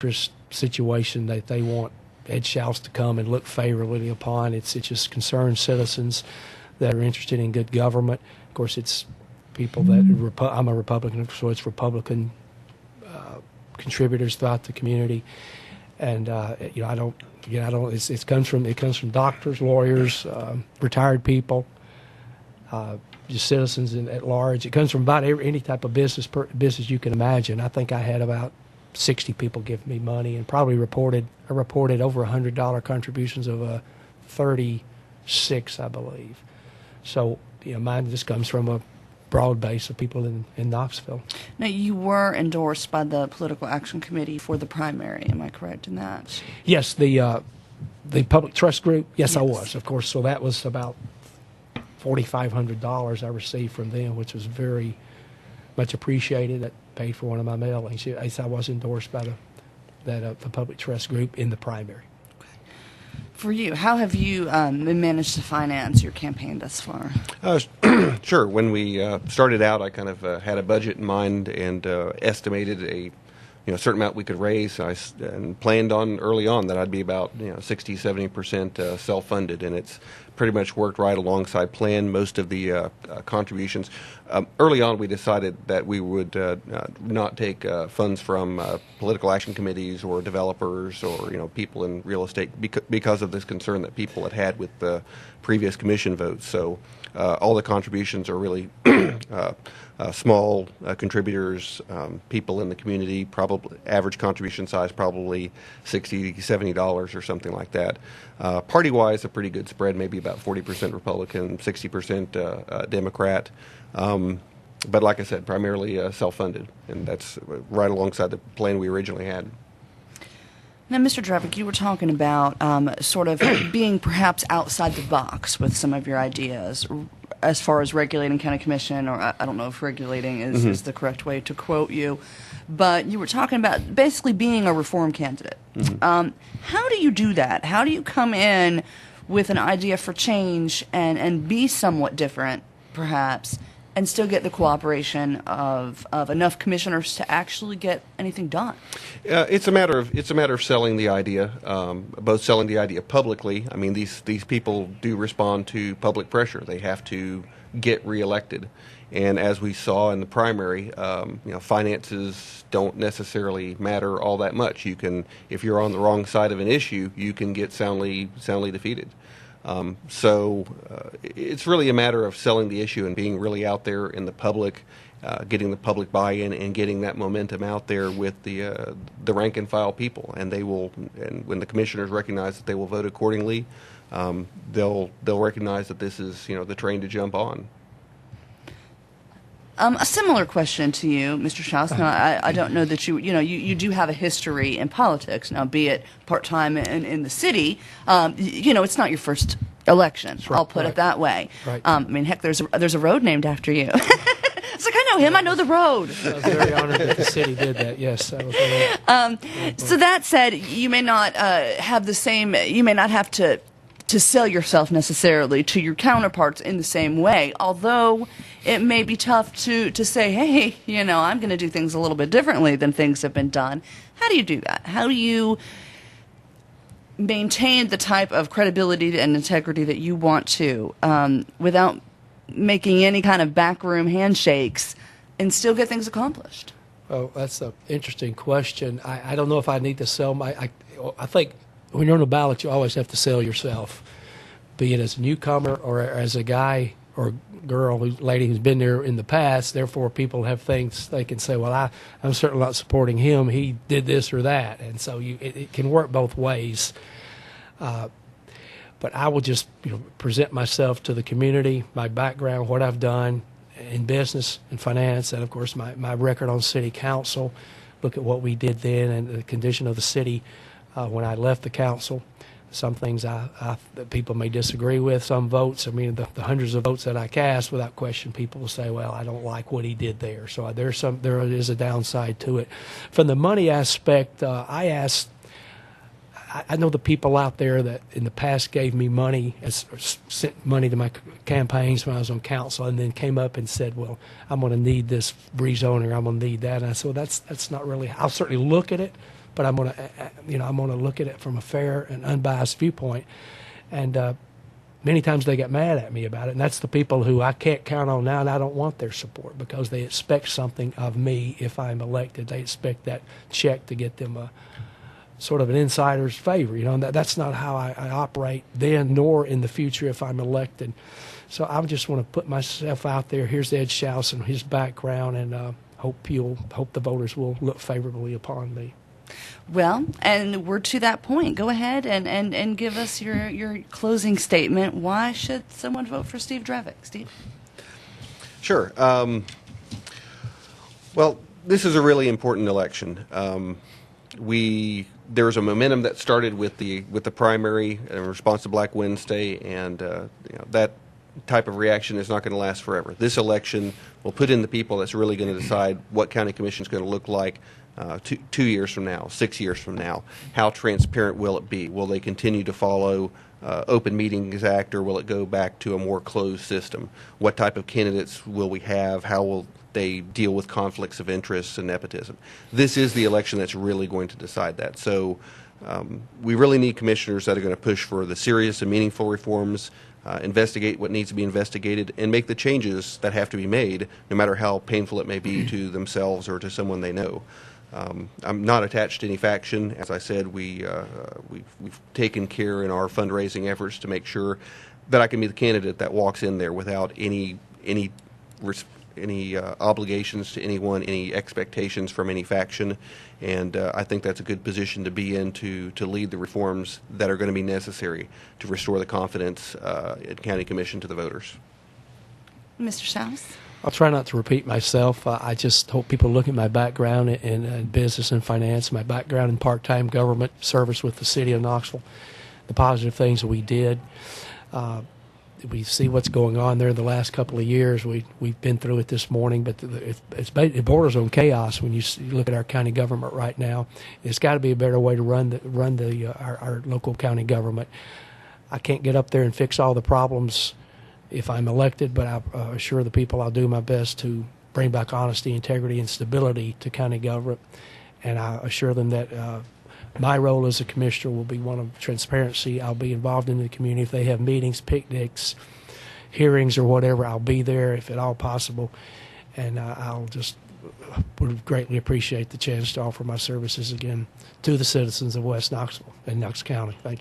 situation that they want Ed Shouse to come and look favorably upon. It just concerned citizens that are interested in good government. Of course, it's people that I'm a Republican, so it's Republican contributors throughout the community. And you know, it comes from doctors, lawyers, retired people, just citizens at large. It comes from about any type of business you can imagine. I think I had about 60 people give me money, and probably reported over $100 contributions of 36, I believe. So, you know, mine just comes from a broad base of people in Knoxville. Now, you were endorsed by the Political Action Committee for the primary. Am I correct in that? Yes, the Public Trust Group. Yes, I was, of course. So that was about $4,500 I received from them, which was very much appreciated. That paid for one of my mailings. I was endorsed by the Public Trust Group in the primary. Okay. For you, how have you managed to finance your campaign thus far? Sure. When we started out, I kind of had a budget in mind and estimated a certain amount we could raise, and planned on early on that I'd be about 60-70% self-funded, and it's pretty much worked right alongside plan. Most of the contributions early on, we decided that we would not take funds from political action committees or developers or people in real estate because of this concern that people had with the previous commission votes. So all the contributions are really small contributors, people in the community. Probably average contribution size probably $60-70 or something like that. Party-wise, a pretty good spread, maybe about 40% Republican, 60% Democrat. But like I said, primarily self-funded, and that's right alongside the plan we originally had. Now, Mr. Drevik, you were talking about sort of being perhaps outside the box with some of your ideas as far as regulating county commission, or I don't know if regulating is the correct way to quote you, but you were talking about basically being a reform candidate. How do you do that? How do you come in with an idea for change and be somewhat different, perhaps, and still get the cooperation of enough commissioners to actually get anything done? It's a matter of selling the idea, both selling the idea publicly. I mean, these people do respond to public pressure. They have to get reelected, and as we saw in the primary, finances don't necessarily matter all that much. You can, if you're on the wrong side of an issue, you can get soundly defeated. So it's really a matter of selling the issue and being really out there in the public, getting the public buy-in and getting that momentum out there with the rank and file people. And they will, and when the commissioners recognize that they will vote accordingly, they'll recognize that this is the train to jump on. A similar question to you, Mr. Shouse. Now, I don't know that you do have a history in politics. Now, be it part-time in the city, it's not your first election. Right, I'll put it that way. Right. I mean, heck, there's a road named after you. It's like, I know him. I know the road. I was very honored that the city did that. Yes. That was so that said, you may not have the same. You may not have to sell yourself necessarily to your counterparts in the same way, although it may be tough to say, hey, I'm going to do things a little bit differently than things have been done. How do you do that? How do you maintain the type of credibility and integrity that you want to without making any kind of backroom handshakes and still get things accomplished? Well, that's an interesting question. I don't know if I need to sell I think when you're on the ballot, you always have to sell yourself, be it as a newcomer or as a guy or girl, lady who's been there in the past. Therefore, people have things they can say, well, I'm certainly not supporting him. He did this or that. And so it can work both ways. But I will just present myself to the community, my background, what I've done in business and finance, and, of course, my record on city council, look at what we did then and the condition of the city when I left the council. Some things that people may disagree with, some votes. I mean, the hundreds of votes that I cast, without question, people will say, well, I don't like what he did there. So there is a downside to it. From the money aspect, I know the people out there that in the past gave me money, sent money to my campaigns when I was on council, and then came up and said, well, I'm going to need this rezoning, or I'm going to need that. And I said, well, that's not really, I'll certainly look at it, but I'm going to, I'm going to look at it from a fair and unbiased viewpoint. And many times they get mad at me about it, and that's the people who I can't count on now, and I don't want their support because they expect something of me if I'm elected. They expect that check to get them a sort of an insider's favor, and that's not how I operate then nor in the future if I'm elected. So I just want to put myself out there. Here's Ed Shouse and his background, and hope the voters will look favorably upon me. Well, and we're to that point. Go ahead and give us your closing statement. Why should someone vote for Steve Drevik? Steve? Sure. Well, this is a really important election. There's a momentum that started with the primary in response to Black Wednesday, and that type of reaction is not going to last forever. This election will put in the people that's really going to decide what county commission is going to look like 2 years from now, 6 years from now. How transparent will it be? Will they continue to follow Open Meetings Act, or will it go back to a more closed system? What type of candidates will we have? How will they deal with conflicts of interest and nepotism? This is the election that's really going to decide that. So we really need commissioners that are going to push for the serious and meaningful reforms, investigate what needs to be investigated, and make the changes that have to be made, no matter how painful it may be to themselves or to someone they know. I'm not attached to any faction. As I said, we've taken care in our fundraising efforts to make sure that I can be the candidate that walks in there without any obligations to anyone, any expectations from any faction, and I think that's a good position to be in to lead the reforms that are going to be necessary to restore the confidence in County Commission to the voters. Mr. Shouse? I'll try not to repeat myself. I just hope people look at my background in business and finance, my background in part-time government service with the city of Knoxville, the positive things that we did. We see what's going on there the last couple of years. We've been through it this morning, but it borders on chaos when you look at our county government right now. It's got to be a better way to run our local county government. I can't get up there and fix all the problems if I'm elected, but I assure the people I'll do my best to bring back honesty, integrity, and stability to county government. And I assure them that my role as a commissioner will be one of transparency. I'll be involved in the community. If they have meetings, picnics, hearings, or whatever, I'll be there if at all possible. And would greatly appreciate the chance to offer my services again to the citizens of West Knoxville and Knox County. Thank you.